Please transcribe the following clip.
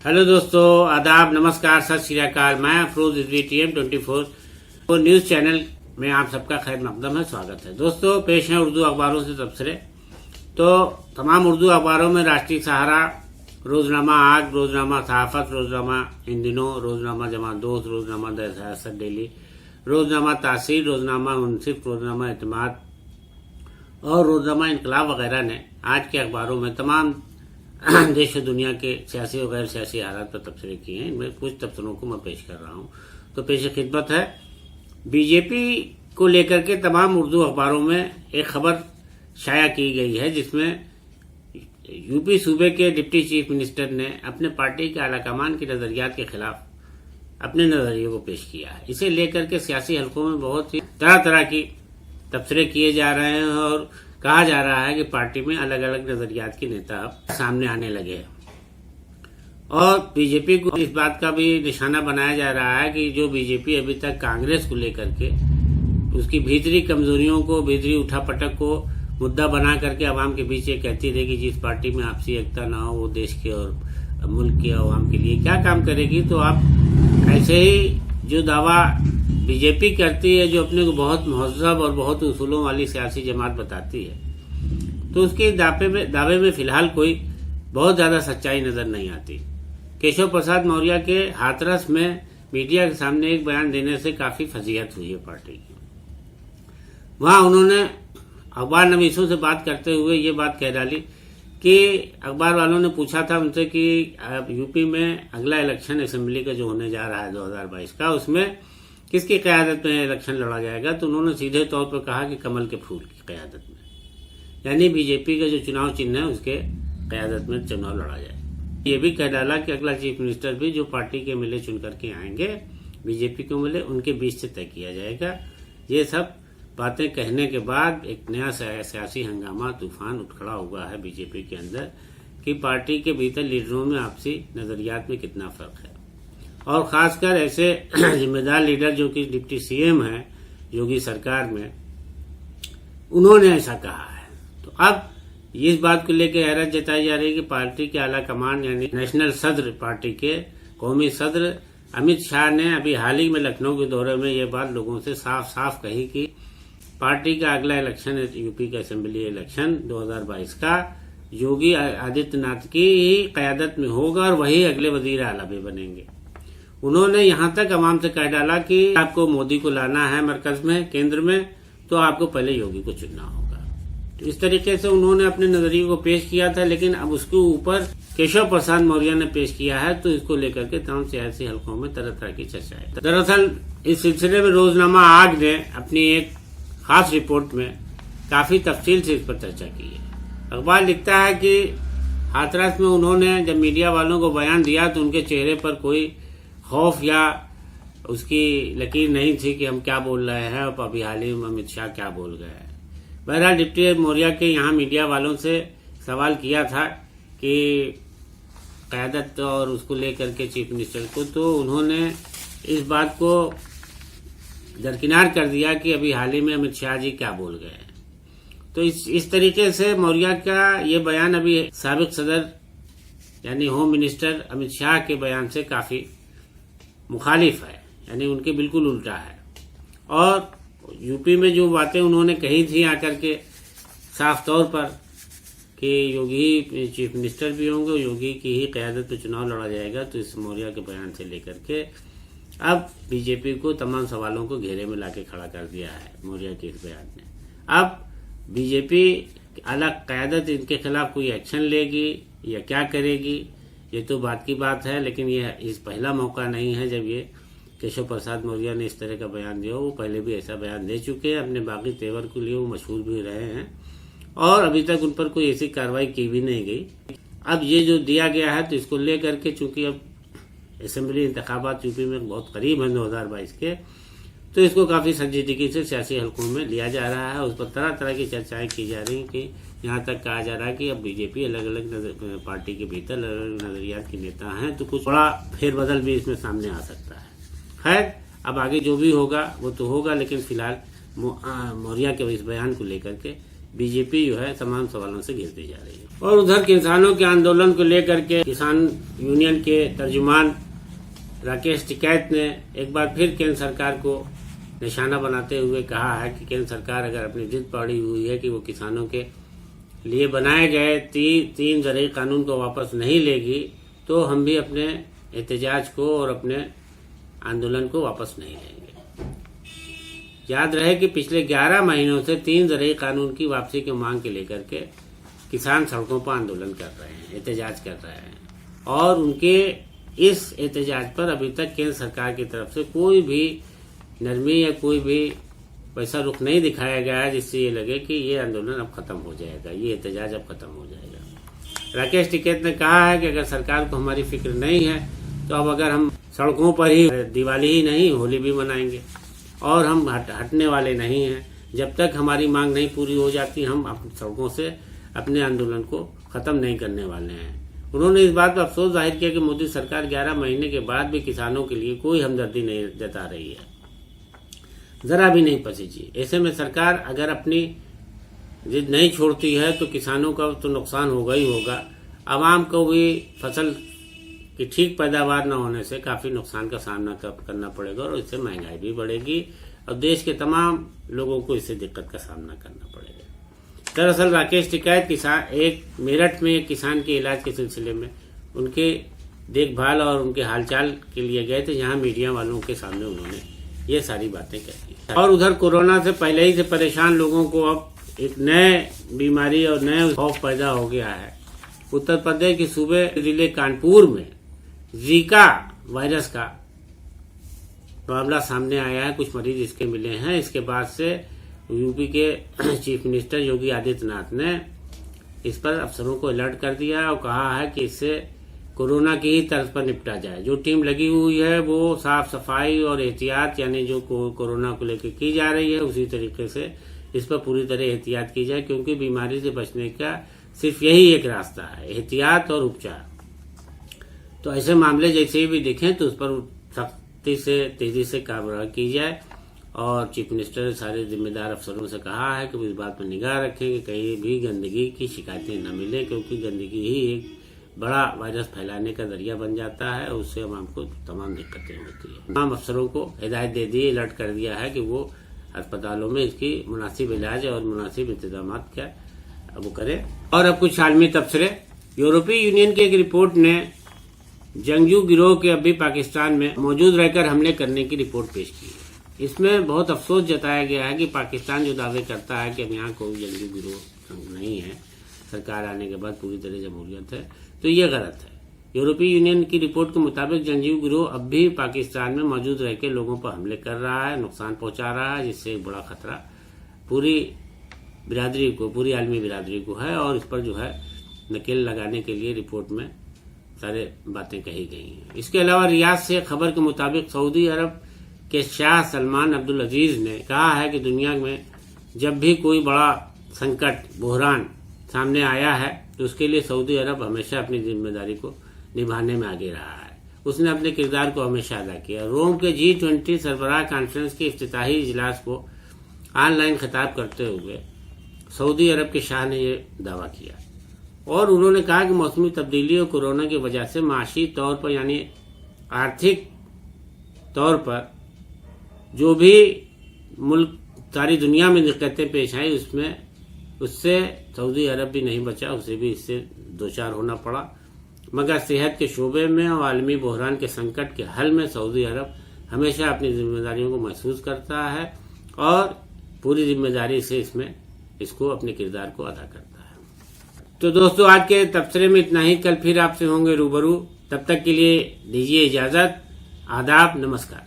Hello दोस्तों, आदाब, नमस्कार, सत श्री अकाल। मैं अफरोज रिजवी TM24 और न्यूज चैनल में आप सबका खैर मकदम है, स्वागत है। दोस्तों, पेश है उर्दू अखबारों से तबसरे। तो तमाम उर्दू अखबारों में राष्ट्रीय सहारा, रोजनामा आग, रोजनामा सहाफत, रोजनामा इन दिनों, रोजनामा जमा दोस्त, रोजनामा सियासत डेली, रोजनामा तासीर, रोजनामा मुनसिफ, रोजनामा एतमाद और रोजनामा इनकलाब वगैरह ने आज के अखबारों में तमाम देश और दुनिया के सियासी और गैर सियासी हालात पर तबसरे किए हैं। इनमें कुछ तबसरों को मैं पेश कर रहा हूं। तो पेश खिदमत है, बीजेपी को लेकर के तमाम उर्दू अखबारों में एक खबर शाया की गई है, जिसमें यूपी सूबे के डिप्टी चीफ मिनिस्टर ने अपने पार्टी के आलाकमान के नजरियात के खिलाफ अपने नजरिए को पेश किया है। इसे लेकर के सियासी हलकों में बहुत ही तरह तरह की तबसरे किए जा रहे हैं और कहा जा रहा है कि पार्टी में अलग अलग नजरियात के नेता अब सामने आने लगे हैं। और बीजेपी को इस बात का भी निशाना बनाया जा रहा है कि जो बीजेपी अभी तक कांग्रेस को लेकर के उसकी भीतरी कमजोरियों को, भीतरी उठापटक को मुद्दा बना करके अवाम के बीच ये कहती रही कि जिस पार्टी में आपसी एकता ना हो वो देश के और मुल्क के अवाम के लिए क्या काम करेगी। तो आप ऐसे ही जो दावा बीजेपी करती है, जो अपने को बहुत महजब और बहुत उसूलों वाली सियासी जमात बताती है, तो उसके दावे में फिलहाल कोई बहुत ज्यादा सच्चाई नजर नहीं आती। केशव प्रसाद मौर्य के हाथरस में मीडिया के सामने एक बयान देने से काफी फजीहत हुई है पार्टी की। वहां उन्होंने अखबार नवीसों से बात करते हुए ये बात कह डाली कि अखबार वालों ने पूछा था उनसे कि यूपी में अगला इलेक्शन असेंबली का जो होने जा रहा है 2022 का, उसमें किसकी क़यादत में इलेक्शन लड़ा जाएगा। तो उन्होंने सीधे तौर पर कहा कि कमल के फूल की क़यादत में, यानी बीजेपी का जो चुनाव चिन्ह है उसके क़यादत में चुनाव लड़ा जाए। ये भी कह डाला कि अगला चीफ मिनिस्टर भी जो पार्टी के मिले चुन करके आएंगे, बीजेपी को मिले, उनके बीच से तय किया जाएगा। ये सब बातें कहने के बाद एक नया सियासी हंगामा, तूफान उठ खड़ा हुआ है बीजेपी के अंदर कि पार्टी के भीतर लीडरों में आपसी नजरियात में कितना फर्क है। और खासकर ऐसे जिम्मेदार लीडर जो कि डिप्टी CM है योगी सरकार में, उन्होंने ऐसा कहा है। तो अब इस बात को लेकर हैरत जताई जा रही है कि पार्टी के आला कमान यानी नेशनल सदर, पार्टी के कौमी सदर अमित शाह ने अभी हाल ही में लखनऊ के दौरे में ये बात लोगों से साफ साफ कही कि पार्टी का अगला इलेक्शन, यूपी का असेंबली इलेक्शन 2022 का योगी आदित्यनाथ की ही क़यादत में होगा और वही अगले वजीर आला भी बनेंगे। उन्होंने यहां तक अवाम से कह डाला कि आपको मोदी को लाना है मरकज में, केंद्र में, तो आपको पहले योगी को चुनना होगा। तो इस तरीके से उन्होंने अपने नजरिए को पेश किया था, लेकिन अब उसके ऊपर केशव प्रसाद मौर्य ने पेश किया है, तो इसको लेकर के तमाम सियासी हलकों में तरह तरह की चर्चा है। दरअसल इस सिलसिले में रोजनामा आग ने अपनी एक खास रिपोर्ट में काफी तफसील से इस पर चर्चा की है। अखबार लिखता है कि हाथरस में उन्होंने जब मीडिया वालों को बयान दिया तो उनके चेहरे पर कोई खौफ या उसकी लकीर नहीं थी कि हम क्या बोल रहे हैं और अभी हाल ही में अमित शाह क्या बोल गए हैं। बहरहाल डिप्टी मौर्य के यहाँ मीडिया वालों से सवाल किया था कि क़यादत और उसको लेकर के चीफ मिनिस्टर को, तो उन्होंने इस बात को दरकिनार कर दिया कि अभी हाल ही में अमित शाह जी क्या बोल गए हैं। तो इस तरीके से मौर्य का ये बयान अभी साबिक सदर यानी होम मिनिस्टर अमित शाह के बयान से काफी मुखालिफ है, यानी उनके बिल्कुल उल्टा है। और यूपी में जो बातें उन्होंने कही थी आकर के साफ तौर पर कि योगी चीफ मिनिस्टर भी होंगे, योगी की ही क़यादत पे चुनाव लड़ा जाएगा, तो इस मौर्य के बयान से लेकर के अब बीजेपी को तमाम सवालों को घेरे में लाके खड़ा कर दिया है मौर्य के इस बयान ने। अब बीजेपी अलग क़यादत इनके खिलाफ कोई एक्शन लेगी या क्या करेगी, ये तो बात की बात है, लेकिन ये इस पहला मौका नहीं है जब ये केशव प्रसाद मौर्य ने इस तरह का बयान दिया। वो पहले भी ऐसा बयान दे चुके हैं, अपने बाकी तेवर के लिए वो मशहूर भी रहे हैं और अभी तक उन पर कोई ऐसी कार्रवाई की भी नहीं गई। अब ये जो दिया गया है, तो इसको लेकर के चूंकि अब असेंबली इंतखाबात यूपी में बहुत करीब है 2022 के, तो इसको काफी संजीदगी से सियासी हलकों में लिया जा रहा है। उस पर तरह तरह की चर्चाएं की जा रही हैं कि यहाँ तक कहा जा रहा है कि अब बीजेपी अलग अलग पार्टी के भीतर अलग अलग नजरियात के नेता हैं, तो कुछ बड़ा फेरबदल भी इसमें सामने आ सकता है। खैर, अब आगे जो भी होगा वो तो होगा, लेकिन फिलहाल मौर्य के इस बयान को लेकर के बीजेपी जो है तमाम सवालों से घिरती जा रही है। और उधर किसानों के आंदोलन को लेकर के किसान यूनियन के तर्जुमान राकेश टिकैत ने एक बार फिर केंद्र सरकार को निशाना बनाते हुए कहा है कि केंद्र सरकार अगर अपनी जिद पड़ी हुई है कि वो किसानों के लिए बनाए गए तीन ज़रूरी कानून को वापस नहीं लेगी तो हम भी अपने एहतजाज को और अपने आंदोलन को वापस नहीं लेंगे। याद रहे कि पिछले 11 महीनों से 3 ज़रूरी कानून की वापसी की मांग के लेकर के किसान सड़कों पर आंदोलन कर रहे हैं, एहतजाज कर रहे हैं और उनके इस एहतजाज पर अभी तक केंद्र सरकार की तरफ से कोई भी नरमी या कोई भी वैसा रुख नहीं दिखाया गया है जिससे ये लगे कि ये आंदोलन अब खत्म हो जाएगा, ये एहतजाज अब खत्म हो जाएगा। राकेश टिकैत ने कहा है कि अगर सरकार को हमारी फिक्र नहीं है तो अब अगर हम सड़कों पर ही दिवाली ही नहीं होली भी मनाएंगे और हम हटने वाले नहीं हैं। जब तक हमारी मांग नहीं पूरी हो जाती हम सड़कों से अपने आंदोलन को खत्म नहीं करने वाले हैं। उन्होंने इस बात पर अफसोस जाहिर किया कि मोदी सरकार 11 महीने के बाद भी किसानों के लिए कोई हमदर्दी नहीं जता रही है, जरा भी नहीं पसीजी। ऐसे में सरकार अगर अपनी जिद नहीं छोड़ती है तो किसानों का तो नुकसान होगा ही होगा, आवाम को भी फसल की ठीक पैदावार न होने से काफी नुकसान का सामना करना पड़ेगा और इससे महंगाई भी बढ़ेगी और देश के तमाम लोगों को इससे दिक्कत का सामना करना पड़ेगा। दरअसल राकेश टिकैत एक मेरठ में एक किसान के इलाज के सिलसिले में उनके देखभाल और उनके हालचाल के लिए गए थे, जहां मीडिया वालों के सामने उन्होंने ये सारी बातें कही। और उधर कोरोना से पहले ही से परेशान लोगों को अब एक नए बीमारी और नए खौफ पैदा हो गया है। उत्तर प्रदेश के सूबे जिले कानपुर में जीका वायरस का मामला सामने आया है, कुछ मरीज इसके मिले हैं। इसके बाद से यूपी के चीफ मिनिस्टर योगी आदित्यनाथ ने इस पर अफसरों को अलर्ट कर दिया और कहा है कि इससे कोरोना की ही तर्ज पर निपटा जाए। जो टीम लगी हुई है वो साफ सफाई और एहतियात यानी जो कोरोना को लेकर की जा रही है उसी तरीके से इस पर पूरी तरह एहतियात की जाए, क्योंकि बीमारी से बचने का सिर्फ यही एक रास्ता है, एहतियात और उपचार। तो ऐसे मामले जैसे भी दिखें तो उस पर सख्ती से तेजी से कार्रवाई की जाए और चीफ मिनिस्टर ने सारे जिम्मेदार अफसरों से कहा है कि इस बात पर निगाह रखें कि कहीं भी गंदगी की शिकायतें न मिले, क्योंकि गंदगी ही एक बड़ा वायरस फैलाने का जरिया बन जाता है और उससे हमको तमाम दिक्कतें होती है। तमाम अफसरों को हिदायत दे दी, अलर्ट कर दिया है कि वो अस्पतालों में इसकी मुनासिब इलाज और मुनासिब इंतजाम क्या वो करें। और अब कुछ आलमी तबसरे। यूरोपीय यूनियन की एक रिपोर्ट ने जंगजू गिरोह के अब भी पाकिस्तान में मौजूद रहकर हमले करने की रिपोर्ट पेश की है। इसमें बहुत अफसोस जताया गया है कि पाकिस्तान जो दावे करता है कि अब यहाँ कोई जंगजू गिरोह नहीं है, सरकार आने के बाद पूरी तरह जमहूरियत है, तो ये गलत है। यूरोपीय यूनियन की रिपोर्ट के मुताबिक जंगजू गिरोह अब भी पाकिस्तान में मौजूद रहकर लोगों पर हमले कर रहा है, नुकसान पहुंचा रहा है, जिससे एक बड़ा खतरा पूरी बिरादरी को, पूरी आलमी बिरादरी को है। और इस पर जो है नकेल लगाने के लिए रिपोर्ट में सारे बातें कही गई हैं। इसके अलावा रियाद से खबर के मुताबिक सऊदी अरब के शाह सलमान अब्दुल अजीज ने कहा है कि दुनिया में जब भी कोई बड़ा संकट, बुहरान सामने आया है तो उसके लिए सऊदी अरब हमेशा अपनी जिम्मेदारी को निभाने में आगे रहा है। उसने अपने किरदार को हमेशा अदा किया। रोम के G20 सरबराह कॉन्फ्रेंस के इफ्तिताही इजलास को ऑनलाइन खिताब करते हुए सऊदी अरब के शाह ने यह दावा किया और उन्होंने कहा कि मौसमी तब्दीली और कोरोना की वजह से माशी तौर पर यानी आर्थिक तौर पर जो भी मुल्क सारी दुनिया में दिक्कतें पेश आई उससे सऊदी अरब भी नहीं बचा, उसे भी इससे दो चार होना पड़ा। मगर सेहत के शोबे में और आलमी बहरान के संकट के हल में सऊदी अरब हमेशा अपनी जिम्मेदारियों को महसूस करता है और पूरी जिम्मेदारी से इसको अपने किरदार को अदा करता है। तो दोस्तों आज के तबसरे में इतना ही। कल फिर आपसे होंगे रूबरू। तब तक के लिए दीजिए इजाजत। आदाब, नमस्कार।